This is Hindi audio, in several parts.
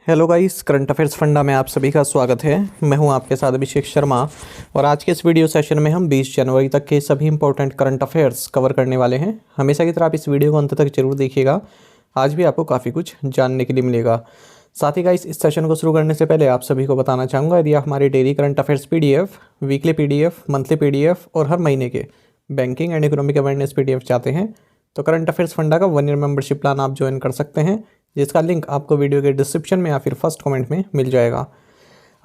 Hello guys, current affairs funda में आप सभी का स्वागत है। मैं हूं आपके साथ अभिषेक शर्मा और आज के इस वीडियो सेशन में हम 20 जनवरी तक के सभी इंपॉर्टेंट करंट अफेयर्स कवर करने वाले हैं। हमेशा की तरह आप इस वीडियो को अंत तक जरूर देखिएगा, आज भी आपको काफ़ी कुछ जानने के लिए मिलेगा। साथ ही गाइस, इस सेशन को शुरू करने से पहले आप सभी को बताना चाहूँगा, यदि आप हमारे daily current affairs PDF, weekly PDF, monthly PDF और हर महीने के banking and economic awareness PDF चाहते हैं तो करंट अफेयर्स फंडा का 1 ईयर मेंबरशिप प्लान आप ज्वाइन कर सकते हैं, जिसका लिंक आपको वीडियो के डिस्क्रिप्शन में या फिर फर्स्ट कमेंट में मिल जाएगा।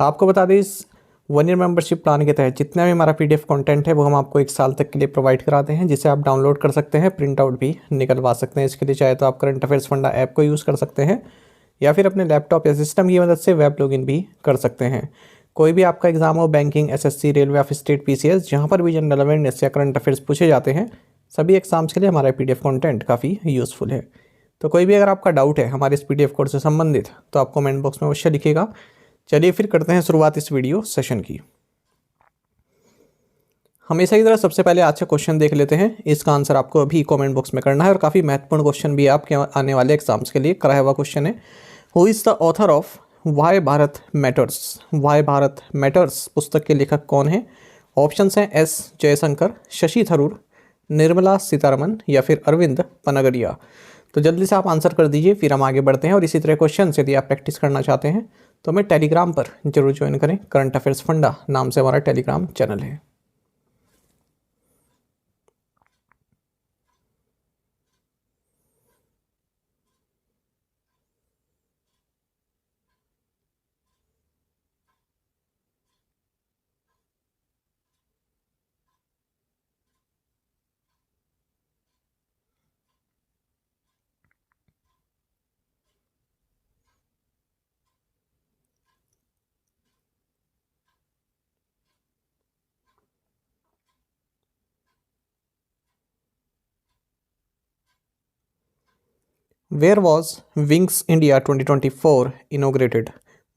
आपको बता दें, इस 1 ईयर मेंबरशिप प्लान के तहत जितना भी हमारा PDF कंटेंट है वो हम आपको 1 साल तक के लिए प्रोवाइड कराते हैं, जिसे आप डाउनलोड कर सकते हैं, प्रिंट आउट भी निकलवा सकते हैं। इसके लिए चाहे तो आप करंट अफेयर्स फंडा ऐप को यूज़ कर सकते हैं या फिर अपने लैपटॉप या सिस्टम की मदद से वेब लॉगिन भी कर सकते हैं। कोई भी आपका एग्जाम हो, बैंकिंग, SSC, रेलवे या फिर स्टेट PCS, जहाँ पर भी जनरल अवेयरनेस या करंट अफेयर्स पूछे जाते हैं, सभी एग्जाम्स के लिए हमारा PDF कंटेंट काफ़ी यूज़फुल है। तो कोई भी अगर आपका डाउट है हमारे इस PDF कोर्स से संबंधित तो आप कमेंट बॉक्स में अवश्य लिखिएगा। चलिए फिर करते हैं शुरुआत इस वीडियो सेशन की। हमेशा की तरह सबसे पहले आज का क्वेश्चन देख लेते हैं। इसका आंसर आपको अभी कमेंट बॉक्स में करना है और काफ़ी महत्वपूर्ण क्वेश्चन भी है आपके आने वाले एग्जाम्स के लिए कराया हुआ क्वेश्चन है। Who is the author of why Bharat matters? Why Bharat matters पुस्तक के लेखक कौन है? ऑप्शंस हैं S जयशंकर, शशि थरूर, निर्मला सीतारमन या फिर अरविंद पनगड़िया। तो जल्दी से आप आंसर कर दीजिए, फिर हम आगे बढ़ते हैं। और इसी तरह क्वेश्चन यदि आप प्रैक्टिस करना चाहते हैं तो हमें टेलीग्राम पर जरूर ज्वाइन करें। करंट अफेयर्स फंडा नाम से हमारा टेलीग्राम चैनल है। वेयर वॉज विंग्स इंडिया 2024 इनोग्रेटेड?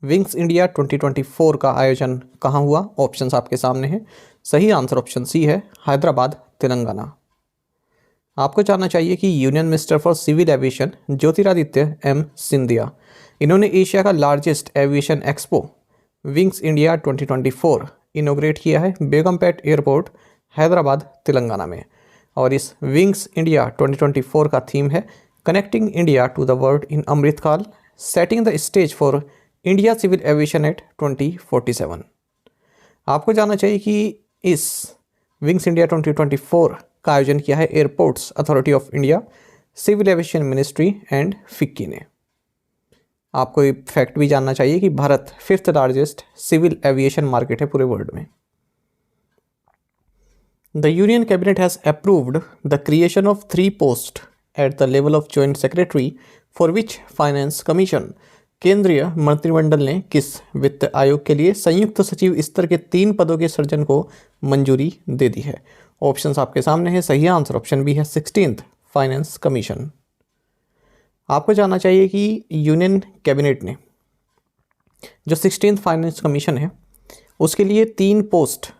विंग्स इंडिया 2024 का आयोजन कहाँ हुआ? ऑप्शंस आपके सामने हैं। सही आंसर ऑप्शन C है, हैदराबाद, तेलंगाना। आपको जानना चाहिए कि union minister for civil aviation Jyotiraditya M Scindia, इन्होंने एशिया का largest aviation expo Wings India 2024 inaugurate किया है बेगमपेट एयरपोर्ट, हैदराबाद, तेलंगाना में। और इस विंग्स इंडिया 2024 का थीम है connecting India to the world in Amritkaal, setting the stage for India civil aviation at 2047। आपको जानना चाहिए कि इस विंग्स इंडिया 2024 का आयोजन किया है airports authority of India, civil aviation ministry and FICCI ने। आपको ये फैक्ट भी जानना चाहिए कि Bharat 5th largest civil aviation market है पूरे वर्ल्ड में। The union cabinet has approved the creation of 3 post at the level of joint secretary for which finance commission? केंद्रीय मंत्रिमंडल ने किस वित्त आयोग के लिए संयुक्त सचिव स्तर के 3 पदों के सृजन को मंजूरी दे दी है? ऑप्शंस आपके सामने है। सही आंसर ऑप्शन B है, 16th फाइनेंस कमीशन। आपको जानना चाहिए कि यूनियन कैबिनेट ने जो 16th फाइनेंस कमीशन है उसके लिए 3 पोस्ट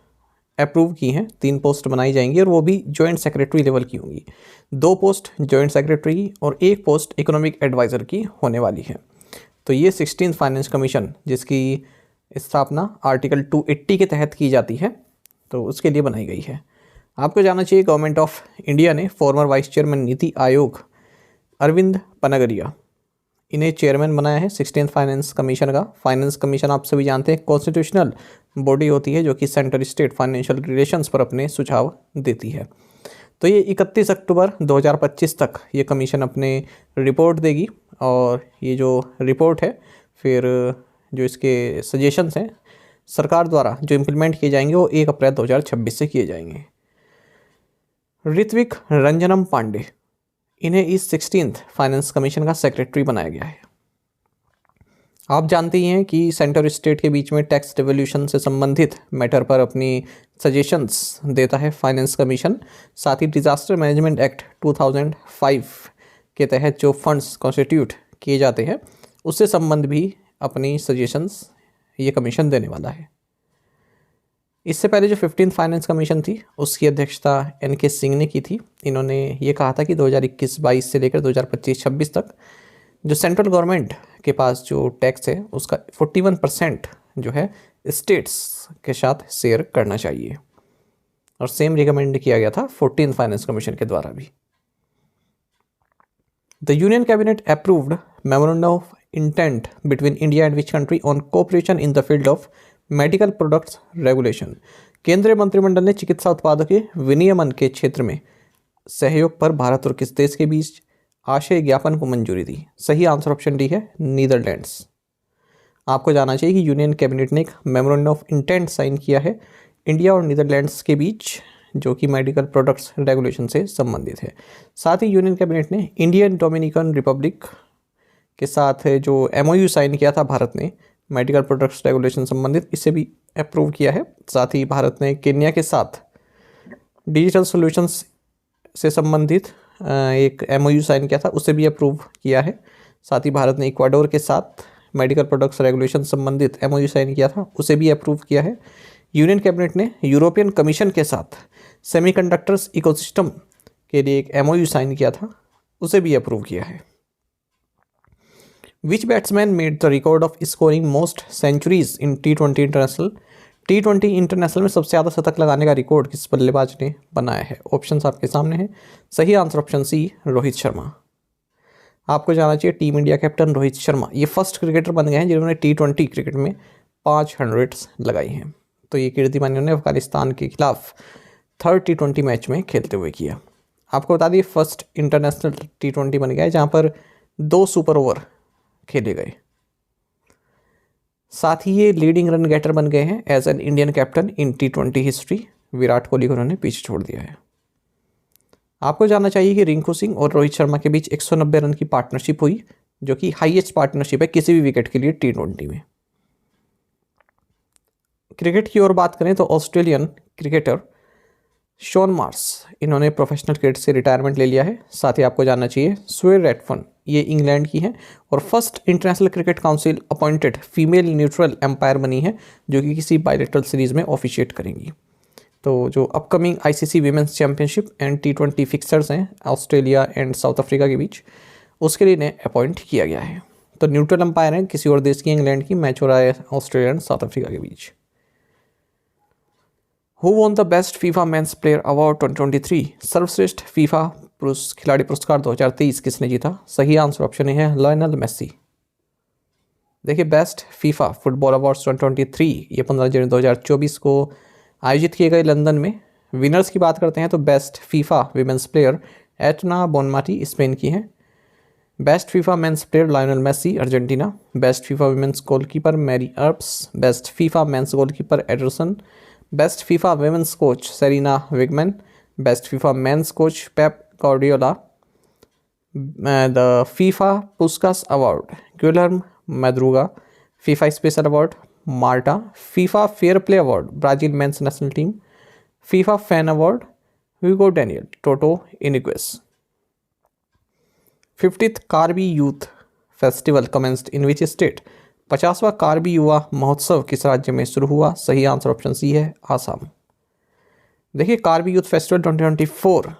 अप्रूव की हैं, 3 पोस्ट बनाई जाएंगी और वो भी जॉइंट सेक्रेटरी लेवल की होंगी। 2 पोस्ट जॉइंट सेक्रेटरी और 1 पोस्ट इकोनॉमिक एडवाइज़र की होने वाली है। तो ये 16th फाइनेंस कमीशन, जिसकी स्थापना आर्टिकल 280 के तहत की जाती है, तो उसके लिए बनाई गई है। आपको जानना चाहिए गवर्नमेंट ऑफ इंडिया ने farmer vice chairman NITI Aayog Arvind Panagariya, इन्हें चेयरमैन बनाया है 16th फाइनेंस कमीशन का। फाइनेंस कमीशन आप सभी जानते हैं कॉन्स्टिट्यूशनल बॉडी होती है जो कि सेंटर स्टेट फाइनेंशियल रिलेशंस पर अपने सुझाव देती है। तो ये 31 अक्टूबर 2025 तक ये कमीशन अपने रिपोर्ट देगी और ये जो रिपोर्ट है फिर जो इसके सजेशंस हैं सरकार द्वारा जो इम्प्लीमेंट किए जाएंगे वो 1 अप्रैल 2026 से किए जाएंगे। ऋत्विक रंजनम पांडे, इन्हें इस 16th फाइनेंस कमीशन का सेक्रेटरी बनाया गया है। आप जानते ही हैं कि सेंटर स्टेट के बीच में टैक्स डिवोल्यूशन से संबंधित मैटर पर अपनी सजेशंस देता है फाइनेंस कमीशन। साथ ही डिजास्टर मैनेजमेंट एक्ट 2005 के तहत जो फंड्स कॉन्स्टिट्यूट किए जाते हैं उससे संबंध भी अपनी सजेशंस ये कमीशन देने वाला है। इससे पहले जो 15th फाइनेंस कमीशन थी उसकी अध्यक्षता NK सिंह ने की थी। इन्होंने ये कहा था कि 2021-22 से लेकर 2025-26 तक जो सेंट्रल गवर्नमेंट के पास जो टैक्स है उसका 41% जो है स्टेट्स के साथ शेयर करना चाहिए, और सेम रिकमेंड किया गया था 14th फाइनेंस कमीशन के द्वारा भी। The union cabinet approved memorandum of intent between India and which country on cooperation in the field of medical products regulation. केंद्रीय मंत्रिमंडल ने चिकित्सा उत्पादों के विनियमन के क्षेत्र में सहयोग पर भारत और किस देश के बीच आशय ज्ञापन को मंजूरी दी। सही आंसर ऑप्शन डी है नीदरलैंड्स। आपको जानना चाहिए कि यूनियन कैबिनेट ने एक मेमोरेंडम ऑफ इंटेंट साइन किया है इंडिया और नीदरलैंड्स के बीच, जो कि मेडिकल प्रोडक्ट्स रेगुलेशन से संबंधित है। साथ ही यूनियन कैबिनेट ने इंडियन डोमिनिकन रिपब्लिक के साथ जो MOU साइन किया था भारत ने मेडिकल प्रोडक्ट्स रेगुलेशन संबंधित, इसे भी अप्रूव किया है। साथ ही भारत ने केन्या के साथ डिजिटल सॉल्यूशंस से संबंधित एक MOU साइन किया था, उसे भी अप्रूव किया है। साथ ही भारत ने इक्वाडोर के साथ मेडिकल प्रोडक्ट्स रेगुलेशन संबंधित MOU साइन किया था, उसे भी अप्रूव किया है। यूनियन कैबिनेट ने यूरोपियन कमीशन के साथ सेमीकंडक्टर्स इकोसिस्टम के लिए एक MOU साइन किया था, उसे भी अप्रूव किया है। Which batsman made the record of scoring most centuries in T20 international. T20 international में सबसे ज़्यादा शतक लगाने का रिकॉर्ड किस बल्लेबाज ने बनाया है? ऑप्शंस आपके सामने हैं। सही answer option C Rohit Sharma. आपको जानना चाहिए team India captain Rohit Sharma ये फर्स्ट क्रिकेटर बन गए हैं जिन्होंने T20 क्रिकेट में 500 लगाई हैं। तो ये कीर्तिमान इन्होंने अफगानिस्तान के खिलाफ 3rd T20 मैच में खेलते हुए किया। आपको बता दिए फर्स्ट इंटरनेशनल T20 बन गया है जहाँ पर 2 सुपर ओवर खेले गए। साथ ही ये लीडिंग रन गेटर बन गए हैं as an Indian captain in T20 history. Virat Kohli को उन्होंने पीछे छोड़ दिया है। आपको जानना चाहिए कि रिंकू सिंह और रोहित शर्मा के बीच 190 रन की पार्टनरशिप हुई, जो कि हाईएस्ट पार्टनरशिप है किसी भी विकेट के लिए T20 में। क्रिकेट की ओर बात करें तो ऑस्ट्रेलियन क्रिकेटर शॉन मार्श, इन्होंने प्रोफेशनल क्रिकेट से रिटायरमेंट ले लिया है। साथ ही आपको जानना चाहिए स्वे रेडफर्न, ये इंग्लैंड की है और first international cricket council appointed female neutral empire बनी है, जो कि किसी बायलैटरल सीरीज में ऑफिशिएट करेंगी। तो जो upcoming ICC women's championship and T20 fixers हैं ऑस्ट्रेलिया एंड साउथ अफ्रीका के बीच, उसके लिए इन्हें अपॉइंट किया गया है। तो न्यूट्रल एम्पायर हैं किसी और देश की, इंग्लैंड की, मैच हो रहा है ऑस्ट्रेलिया एंड साउथ अफ्रीका के बीच। Who won the best FIFA men's player award 2023? सर्वश्रेष्ठ फीफा खिलाड़ी पुरस्कार 2023 किसने जीता? सही आंसर ऑप्शन है लायनल मेसी। देखिए बेस्ट फीफा फुटबॉल अवार्ड्स 2023 ये 15 जनवरी 2024 को आयोजित किए गए लंदन में। विनर्स की बात करते हैं तो best FIFA women's player Aitana Bonmati Spain की हैं। Best FIFA men's player Lionel Messi Argentina. Best FIFA women's goalkeeper Mary Earps. Best FIFA men's goalkeeper Ederson. Best FIFA women's coach Sarina Wiegman. Best FIFA men's coach Pep Guardiola. The FIFA Puskas award Guilherme Madruga. FIFA special award Malta. FIFA fair play award Brazil men's national team. FIFA fan award Hugo Daniel Toto Iniquez. 50th Karbi youth festival commenced in which state? 50वां कार्बी युवा महोत्सव किस राज्य में शुरू हुआ? सही आंसर ऑप्शन सी है आसाम। देखिए कार्बी यूथ फेस्टिवल 2024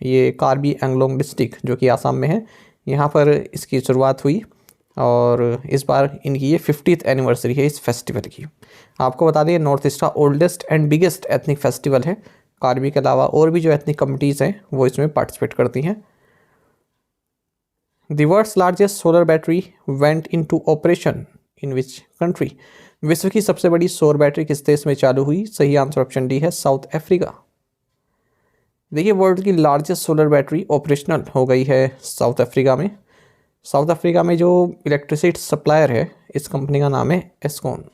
ये कार्बी एंगलोंग डिस्ट्रिक्ट जो कि आसाम में है, यहाँ पर इसकी शुरुआत हुई और इस बार इनकी ये 50th एनिवर्सरी है इस फेस्टिवल की। आपको बता दें नॉर्थ ईस्ट का oldest and biggest ethnic festival है। कार्बी के अलावा और भी जो एथनिक कम्युनिटीज़ हैं वो इसमें पार्टिसिपेट करती हैं। The world's largest solar battery went into operation in which country? विश्व की सबसे बड़ी सौर बैटरी किस देश में चालू हुई? सही आंसर ऑप्शन डी है साउथ अफ्रीका। देखिए वर्ल्ड की लार्जेस्ट सोलर बैटरी ऑपरेशनल हो गई है साउथ अफ्रीका में। साउथ अफ्रीका में जो इलेक्ट्रिसिटी सप्लायर है इस कंपनी का नाम है एस्कॉन,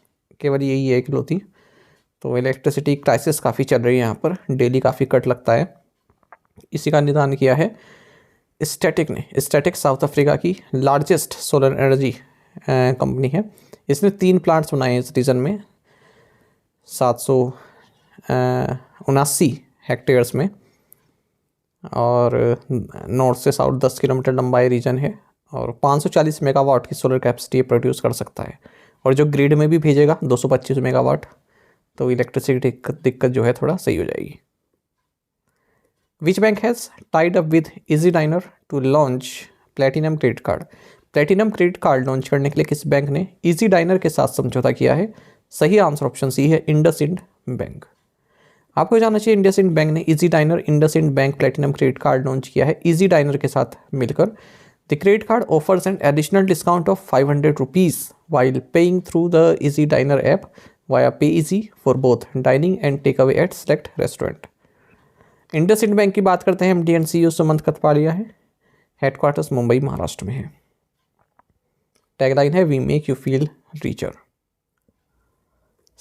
केवल यही है इकलौती। तो इलेक्ट्रिसिटी क्राइसिस काफ़ी चल रही है यहाँ पर, डेली काफ़ी कट लगता है। इसी का निदान किया है स्टैटिक ने। स्टैटिक साउथ अफ्रीका की लार्जेस्ट सोलर एनर्जी कंपनी है। इसने 3 प्लांट्स बनाए हैं इस रीजन में 779 हेक्टेयर्स में, और नॉर्थ से साउथ 10 किलोमीटर लंबा ये रीजन है और 540 मेगावाट की सोलर कैपेसिटी प्रोड्यूस कर सकता है और जो ग्रिड में भी भेजेगा 225 मेगावाट, तो इलेक्ट्रिसिटी दिक्कत जो है थोड़ा सही हो जाएगी। Which bank has tied up with EazyDiner to launch platinum credit card? Platinum credit card launch करने के लिए किस बैंक ने इजी डाइनर के साथ समझौता किया है? सही आंसर ऑप्शन सी है, इंडसइंड बैंक। आपको जानना चाहिए इंडसइंड बैंक ने EazyDiner IndusInd bank platinum credit card launch किया है इजी डाइनर के साथ मिलकर। The credit card offers an additional discount of 500 rupees while paying through the EazyDiner app via PayEazy for both dining and takeaway at select restaurant. IndusInd bank की बात करते हैं, MD and CEO Sumant Kathpalia है। हेडक्वार्टर्स मुंबई महाराष्ट्र में है। टैगलाइन है we make you feel richer.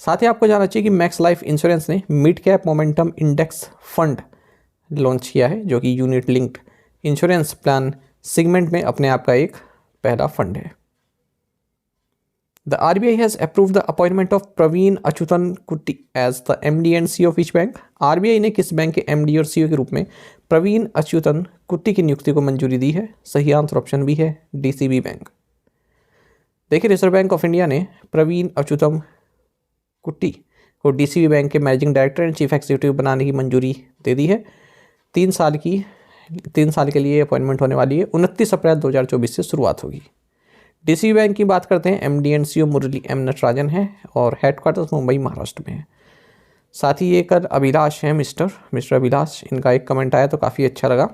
साथ ही आपको जानना चाहिए कि मैक्स लाइफ इंश्योरेंस ने mid cap momentum index fund launch किया है, जो कि unit linked insurance plan segment में अपने आप का एक पहला फंड है। The RBI has approved the appointment of Praveen Achuthan Kutty as the MD and CEO of which bank? RBI ने किस बैंक के एमडी और सीईओ के रूप में प्रवीण अच्युतन कुट्टी की नियुक्ति को मंजूरी दी है? सही आंसर ऑप्शन बी है, डीसीबी बैंक। देखिए, रिजर्व बैंक ऑफ इंडिया ने प्रवीण अच्युतम कुट्टी को डीसीबी बैंक के managing director and chief executive बनाने की मंजूरी दे दी है। 3 साल के लिए अपॉइंटमेंट होने वाली है। 29 अप्रैल 2024 से शुरुआत होगी। डीसीबी बैंक की बात करते हैं, MD and CEO Murali M Natarajan है और हेडक्वार्टर्स मुंबई महाराष्ट्र में है। साथ ही ये कल अभिलाष हैं, मिस्टर अभिलाष, इनका एक कमेंट आया तो काफ़ी अच्छा लगा।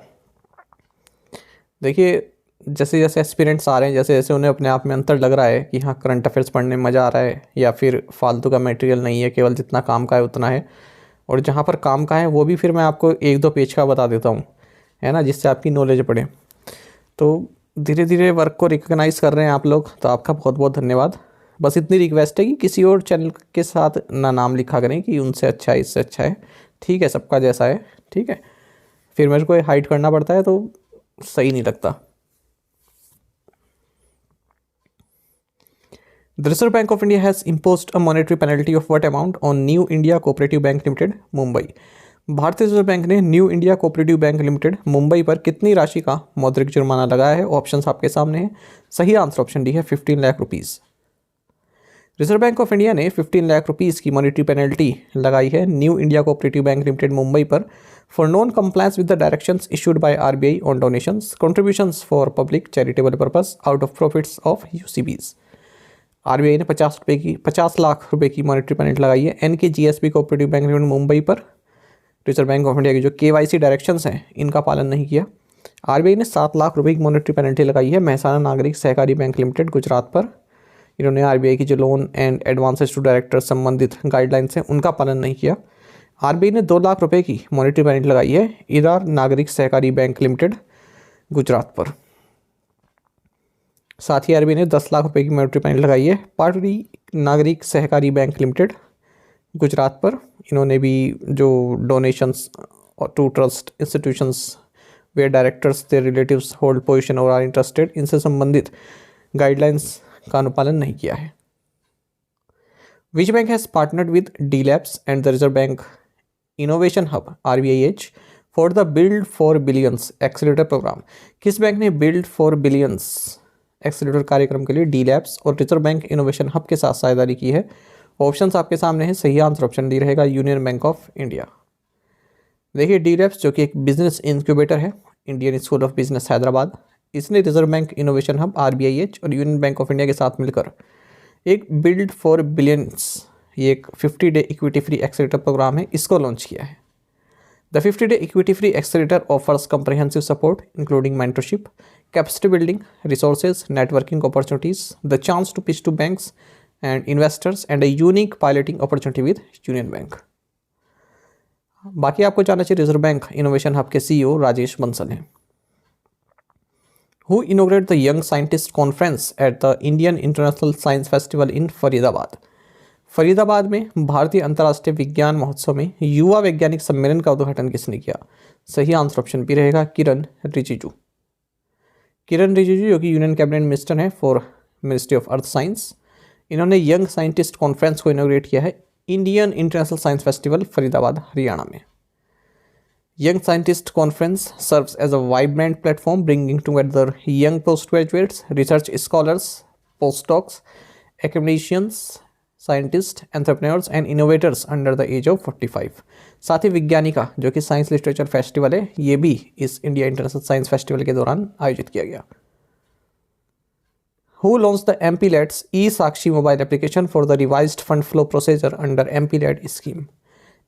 देखिए, जैसे जैसे एस्पिरेंट्स आ रहे हैं, जैसे जैसे उन्हें अपने आप में अंतर लग रहा है कि हाँ करंट अफेयर्स पढ़ने में मज़ा आ रहा है या फिर फालतू का मटेरियल नहीं है, केवल जितना काम का है उतना है, और जहाँ पर काम का है वो भी फिर मैं आपको 1-2 पेज का बता देता हूँ, है ना, जिससे आपकी नॉलेज बढ़े। तो धीरे धीरे वर्क को रिकॉग्नाइज़ कर रहे हैं आप लोग, तो आपका बहुत बहुत धन्यवाद। बस इतनी रिक्वेस्ट है कि किसी और चैनल के साथ ना नाम लिखा करें कि उनसे अच्छा है, इससे अच्छा है, ठीक है, सबका जैसा है, ठीक है। फिर मेरे को हाइड करना पड़ता है तो सही नहीं लगता। The Reserve Bank of India has imposed a monetary penalty of what amount on New India Cooperative Bank Limited, Mumbai? भारतीय रिजर्व बैंक ने new India cooperative bank limited Mumbai पर कितनी राशि का मौद्रिक जुर्माना लगाया है? ऑप्शंस आपके सामने हैं। सही आंसर ऑप्शन डी है, 15 lakh rupees. Reserve Bank of India ने 15 लाख रुपीज़ की मॉनेटरी पेनल्टी लगाई है New India cooperative bank limited Mumbai पर for non compliance with the directions issued by RBI on donations contributions for public charitable purpose out of profits of UCBs. RBI ने 50 लाख रुपए की मॉनेटरी पेनल्टी लगाई है NKGSB cooperative bank limited Mumbai पर। रिजर्व बैंक ऑफ इंडिया के जो केवाईसी डायरेक्शंस हैं इनका पालन नहीं किया। आरबीआई ने 7 लाख रुपए की मॉनेटरी पेनल्टी लगाई है महसाना नागरिक सहकारी बैंक लिमिटेड गुजरात पर। इन्होंने आरबीआई की जो loan and advances to director संबंधित गाइडलाइंस हैं उनका पालन नहीं किया। आरबीआई ने 2 लाख रुपए की मॉनेटरी पेनल्टी लगाई है इरार नागरिक सहकारी बैंक लिमिटेड गुजरात पर। साथ ही आरबीआई ने 10 लाख रुपए की मॉनेटरी पेनल्टी लगाई है पाटरी नागरिक सहकारी बैंक लिमिटेड गुजरात पर। इन्होंने भी जो donations to trust institutions where directors their relatives hold position और आर इंटरेस्टेड, इनसे संबंधित गाइडलाइंस का अनुपालन नहीं किया है। Which bank has partnered with D Labs and the Reserve Bank innovation hub RBIH for the build for billions accelerator program? किस बैंक ने बिल्ड फॉर बिलियंस एक्सेलेरेटर कार्यक्रम के लिए डी लैब्स और रिजर्व बैंक इनोवेशन हब के साथ साझेदारी की है? ऑप्शंस आपके सामने हैं। सही आंसर ऑप्शन डी रहेगा, यूनियन बैंक ऑफ इंडिया। देखिए, डी लैब्स जो कि एक बिजनेस इंक्यूबेटर है Indian School of Business Hyderabad, इसने Reserve Bank innovation hub RBIH और यूनियन बैंक ऑफ इंडिया के साथ मिलकर एक बिल्ड फॉर बिलियंस, ये एक 50 day equity free accelerator program है, इसको लॉन्च किया है। The 50 day equity free accelerator offers comprehensive support including mentorship, capacity building, resources, networking opportunities, the chance to pitch to banks and investors and a unique piloting opportunity with Union Bank। बाकी आपको जानना चाहिए रिजर्व बैंक इनोवेशन हब के CEO राजेश बंसल हैं। Who inaugurated the Young Scientist Conference at the Indian International Science Festival in Faridabad? Faridabad में भारतीय अंतर्राष्ट्रीय विज्ञान महोत्सव में युवा वैज्ञानिक सम्मेलन का उद्घाटन किसने किया? सही आंसर ऑप्शन बी रहेगा, किरण रिजिजू। किरण रिजिजू जो कि यूनियन कैबिनेट मिनिस्टर हैं for ministry of earth science, इन्होंने यंग साइंटिस्ट कॉन्फ्रेंस को इनोग्रेट किया है Indian international science festival Faridabad Haryana में। Young Scientist Conference serves as a vibrant platform bringing together young postgraduates, research scholars, postdocs, academicians, scientists, entrepreneurs and innovators under the age of 45। साथ ही विज्ञानिका जो कि साइंस लिटरेचर फेस्टिवल है, ये भी इस इंडिया इंटरनेशनल साइंस फेस्टिवल के दौरान आयोजित किया गया। Who launched the MPLAD's e-Sakshi mobile application for the revised fund flow procedure under MPLAD scheme?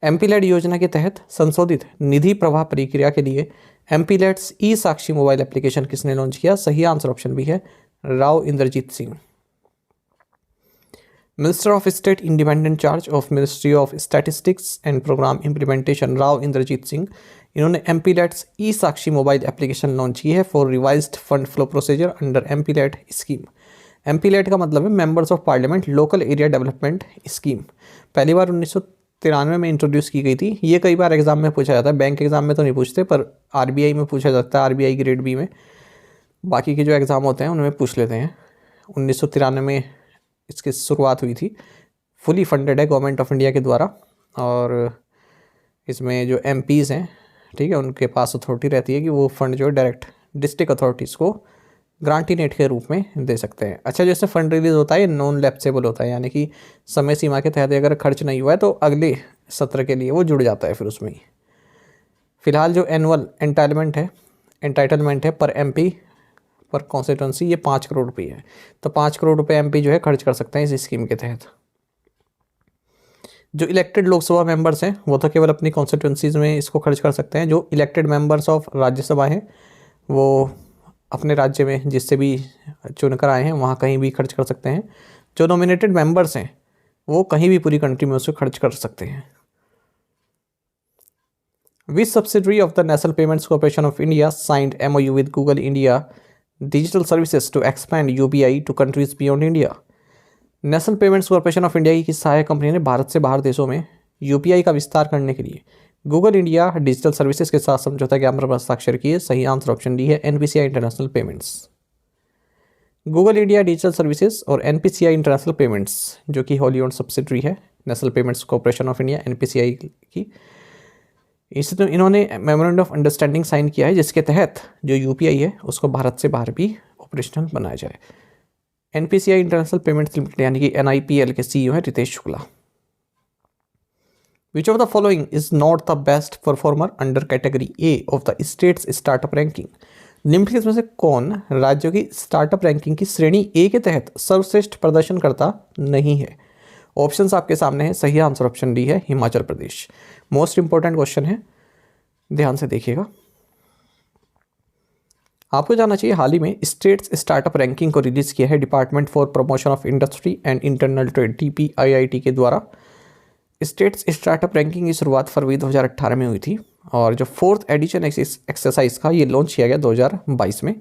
MPLAD योजना के तहत संशोधित निधि प्रवाह प्रक्रिया के लिए MPLAD's e-Sakshi मोबाइल एप्लीकेशन किसने लॉन्च किया? सही आंसर ऑप्शन बी है Rao Inderjit Singh. Minister of state independent charge of ministry of statistics and programme implementation Rao Inderjit Singh, इन्होंने MPLAD's e-Sakshi mobile application launch की है for revised fund flow procedure under MPLAD scheme. MPLAD का मतलब है members of parliament local area development scheme. पहली बार 1993 में इंट्रोड्यूस की गई थी। ये कई बार एग्जाम में पूछा जाता है, बैंक एग्जाम में तो नहीं पूछते पर RBI में पूछा जाता है, RBI ग्रेड बी में। बाकी के जो एग्ज़ाम होते हैं उनमें पूछ लेते हैं। 1993 में इसकी शुरुआत हुई थी। फुली फंडेड है गवर्नमेंट ऑफ इंडिया के द्वारा और इसमें जो MPs हैं, ठीक है, उनके पास अथॉरिटी रहती है कि वो फंड जो है डायरेक्ट डिस्ट्रिक्ट अथॉरिटीज़ को ग्रांटीनेट के रूप में दे सकते हैं। अच्छा, जैसे फंड रिलीज होता है ये नॉन लैप्सेबल होता है, यानी कि समय सीमा के तहत अगर खर्च नहीं हुआ है तो अगले सत्र के लिए वो जुड़ जाता है फिर उसमें ही। फिलहाल जो एनुअल एंटाइटलमेंट है पर MP पर कॉन्स्टिट्यूंसी ये 5 करोड़ रुपये है। तो 5 करोड़ रुपये MP जो है खर्च कर सकते हैं इस स्कीम के तहत। जो इलेक्टेड लोकसभा मेंबर्स हैं वो तो केवल अपनी कॉन्स्टिट्यूंसीज में इसको खर्च कर सकते हैं। जो इलेक्टेड मेंबर्स ऑफ राज्यसभा हैं वो अपने राज्य में जिससे भी चुनकर आए हैं वहाँ कहीं भी खर्च कर सकते हैं। जो नॉमिनेटेड मेंबर्स हैं वो कहीं भी पूरी कंट्री में उसको खर्च कर सकते हैं। Which subsidiary of the National Payments Corporation of India signed MOU with Google India digital services to expand UPI to countries beyond India? National Payments Corporation of India की सहायक कंपनी ने भारत से बाहर देशों में UPI का विस्तार करने के लिए गूगल इंडिया डिजिटल सर्विसेज के साथ समझौता ज्ञापन पर हस्ताक्षर किए। सही आंसर ऑप्शन डी है NPCI international payments. Google India digital services और NPCI इंटरनेशनल पेमेंट्स जो कि होली ओन्ड सब्सिडरी है national Payments Corporation of India NPCI की, इससे तो इन्होंने मेमोरेंडम ऑफ अंडरस्टैंडिंग साइन किया है जिसके तहत जो UPI है उसको भारत से बाहर भी ऑपरेशनल बनाया जाए। NPCI इंटरनेशनल पेमेंट्स लिमिटेड यानी कि NIPL के CEO हैं Ritesh Shukla. Which of the following is not the best performer under category A of the state's startup ranking? निम्नलिखित में से कौन राज्यों की स्टार्टअप रैंकिंग की श्रेणी A के तहत सर्वश्रेष्ठ प्रदर्शन करता नहीं है? ऑप्शंस आपके सामने है। सही आंसर ऑप्शन डी है Himachal Pradesh. Most important question है, ध्यान से देखिएगा। आपको जानना चाहिए हाल ही में स्टेट्स स्टार्टअप रैंकिंग को रिलीज किया है department for promotion of industry and internal trade DPIIT के द्वारा। स्टेट्स स्टार्टअप रैंकिंग की शुरुआत फरवरी 2018 में हुई थी और जो 4th एडिशन एक्सरसाइज का ये लॉन्च किया गया 2022 में।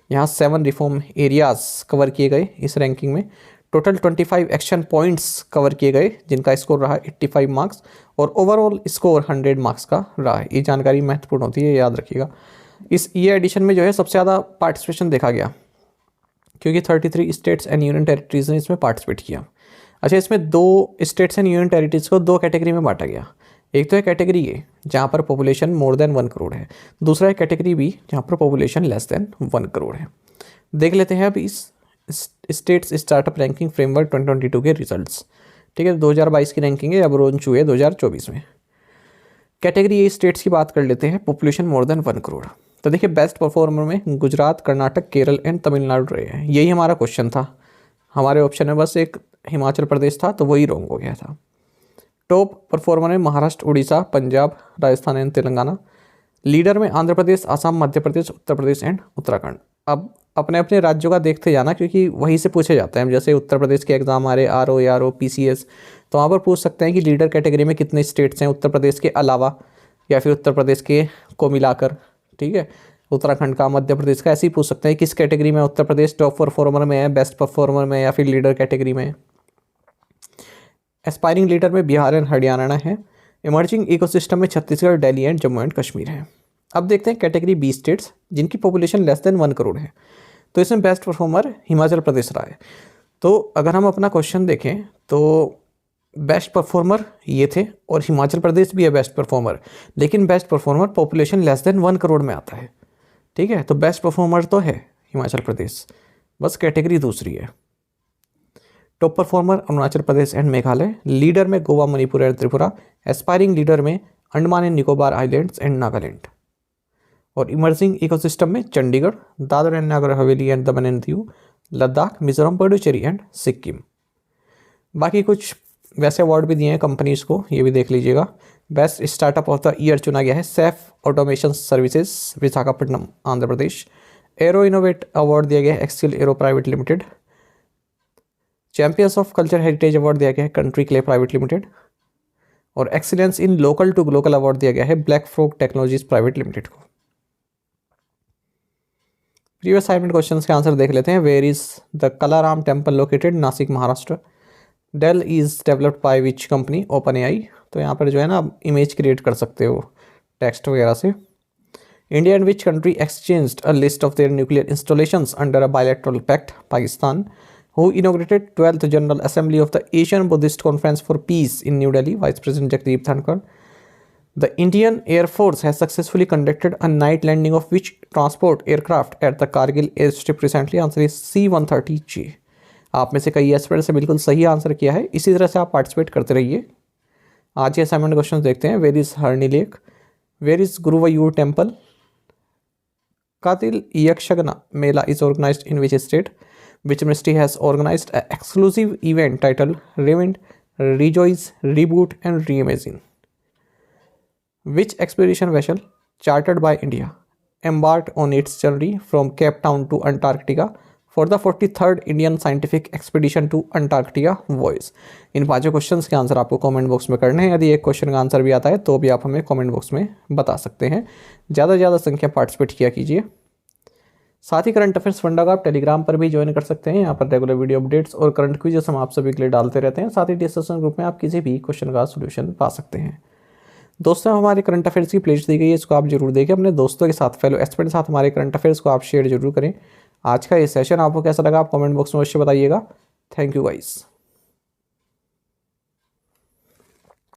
यहाँ 7 रिफॉर्म एरियाज कवर किए गए इस रैंकिंग में। टोटल 25 एक्शन पॉइंट्स कवर किए गए जिनका स्कोर रहा 85 मार्क्स और ओवरऑल स्कोर 100 मार्क्स का रहा है। ये जानकारी महत्वपूर्ण होती है, याद रखिएगा। इस एडिशन में जो है सबसे ज़्यादा पार्टिसिपेशन देखा गया क्योंकि 33 स्टेट्स एंड यूनियन टेरिटरीज ने इसमें पार्टिसिपेट किया। अच्छा, इसमें 2 स्टेट्स एंड यूनियन टेरिटरीज को 2 कैटेगरी में बांटा गया। एक तो है कैटेगरी ए जहाँ पर पॉपुलेशन मोर देन 1 करोड़ है, दूसरा है कैटेगरी बी जहाँ पर पॉपुलेशन लेस देन 1 करोड़ है। देख लेते हैं अब इस स्टेट्स स्टार्टअप रैंकिंग फ्रेमवर्क 2022 के रिजल्ट्स। ठीक है, 2022 की रैंकिंग है, अब लॉन्च हुई है 2024 में। कैटेगरी ए स्टेट्स की बात कर लेते हैं, पॉपुलेशन मोर देन 1 करोड़। तो देखिए बेस्ट परफॉर्मर में गुजरात, कर्नाटक, केरल एंड तमिलनाडु रहे हैं। यही हमारा क्वेश्चन था। हमारे ऑप्शन में बस एक हिमाचल प्रदेश था तो वही रॉन्ग हो गया था। टॉप परफॉर्मर में महाराष्ट्र, उड़ीसा, पंजाब, राजस्थान एंड तेलंगाना। लीडर में आंध्र प्रदेश, असम, मध्य प्रदेश, उत्तर प्रदेश एंड उत्तराखंड। अब अपने अपने राज्यों का देखते जाना क्योंकि वहीं से पूछे जाते हैं। जैसे उत्तर प्रदेश के एग्जाम आ रहे RO, ARO, PCS, तो वहाँ पर पूछ सकते हैं कि लीडर कैटेगरी में कितने स्टेट्स हैं उत्तर प्रदेश के अलावा या फिर उत्तर प्रदेश के को मिलाकर। ठीक है, उत्तराखंड का, मध्य प्रदेश का, ऐसे ही पूछ सकते हैं किस कैटेगरी में उत्तर प्रदेश टॉप परफॉर्मर में है, बेस्ट परफॉर्मर में या फिर लीडर कैटेगरी में। एस्पायरिंग लीडर में बिहार एंड हरियाणा है। इमर्जिंग इकोसिस्टम में छत्तीसगढ़, दिल्ली एंड जम्मू एंड कश्मीर है। अब देखते हैं कैटेगरी बी स्टेट्स जिनकी पॉपुलेशन लेस देन 1 करोड़ है। तो इसमें बेस्ट परफॉर्मर हिमाचल प्रदेश रहा है। तो अगर हम अपना क्वेश्चन देखें तो बेस्ट परफॉर्मर ये थे और हिमाचल प्रदेश भी है बेस्ट परफॉर्मर, लेकिन best performer population less than 1 crore में आता है। ठीक है, तो बेस्ट परफॉर्मर तो है हिमाचल प्रदेश, बस कैटेगरी दूसरी है। Top performer Arunachal Pradesh and Meghalaya. Leader में Goa, Manipur and Tripura. Aspiring leader में Andaman and Nicobar islands and Nagaland. और इमर्जिंग इकोसिस्टम में Chandigarh, Dadar and Nagar Haveli and Daman and Diu, Ladakh, Mizoram, Puducherry and Sikkim. बाकी कुछ वैसे अवार्ड भी दिए हैं कंपनीज को, ये भी देख लीजिएगा। Best startup of the year चुना गया है Saif automation services, Visakhapatnam, Andhra Pradesh. Aero innovate award दिया गया है Excel Aero private limited. Champions of culture heritage award दिया गया है कंट्री क्ले प्राइवेट लिमिटेड। और excellence in local to glocal award दिया गया है Black Frog technologies private limited को। प्रीवियस असाइनमेंट क्वेश्चन के आंसर देख लेते हैं। Where is the Kalaram temple located? Nashik, Maharashtra. DALL-E is developed by which company? OpenAI. तो यहाँ पर जो है ना आप इमेज क्रिएट कर सकते हो टेक्स्ट वगैरह से। India and which country exchanged a list of their nuclear installations under a bilateral pact? Pakistan. Who inaugurated 12th General Assembly of the Asian Buddhist Conference for Peace in New Delhi? Vice President Jagdeep Dhankar. The Indian Air Force has successfully conducted a night landing of which transport aircraft at the Kargil airstrip recently? Answer is C-130J. आप में से कई एस्पिरेंट्स ने बिल्कुल सही आंसर किया है। इसी तरह से आप पार्टिसिपेट करते रहिए। आज के असाइनमेंट क्वेश्चन देखते हैं। Where is Harni lake? Where is Guruvayur temple? Kateel Yakshagana Mela is organized in which state? Which ministry has organized an exclusive event titled Reinvent, Rejoice, Reboot and Reimagine? Which expedition vessel chartered by India embarked on its journey from Cape Town to Antarctica for the 43rd Indian Scientific Expedition to Antarctica voyage? इन पांचों क्वेश्चंस के आंसर आपको कमेंट बॉक्स में करने हैं। यदि एक क्वेश्चन का आंसर भी आता है तो भी आप हमें कमेंट बॉक्स में बता सकते हैं। ज़्यादा से ज़्यादा संख्या पार्टिसिपेट किया कीजिए। साथ ही करंट अफेयर्स फंडा को आप टेलीग्राम पर भी ज्वाइन कर सकते हैं। यहाँ पर रेगुलर वीडियो अपडेट्स और करंट क्विज़ेस हम आप सभी के लिए डालते रहते हैं। साथ ही डिस्कशन ग्रुप में आप किसी भी क्वेश्चन का सोल्यूशन पा सकते हैं। दोस्तों, हमारे करंट अफेयर्स की प्लेलिस्ट दी गई है, इसको आप जरूर देखें। अपने दोस्तों के साथ, फेलो एक्सपर्ट के साथ हमारे करंट अफेयर्स को आप शेयर जरूर करें। आज का ये सेशन आपको कैसा लगा आप कमेंट बॉक्स में अवश्य बताइएगा। Thank you guys.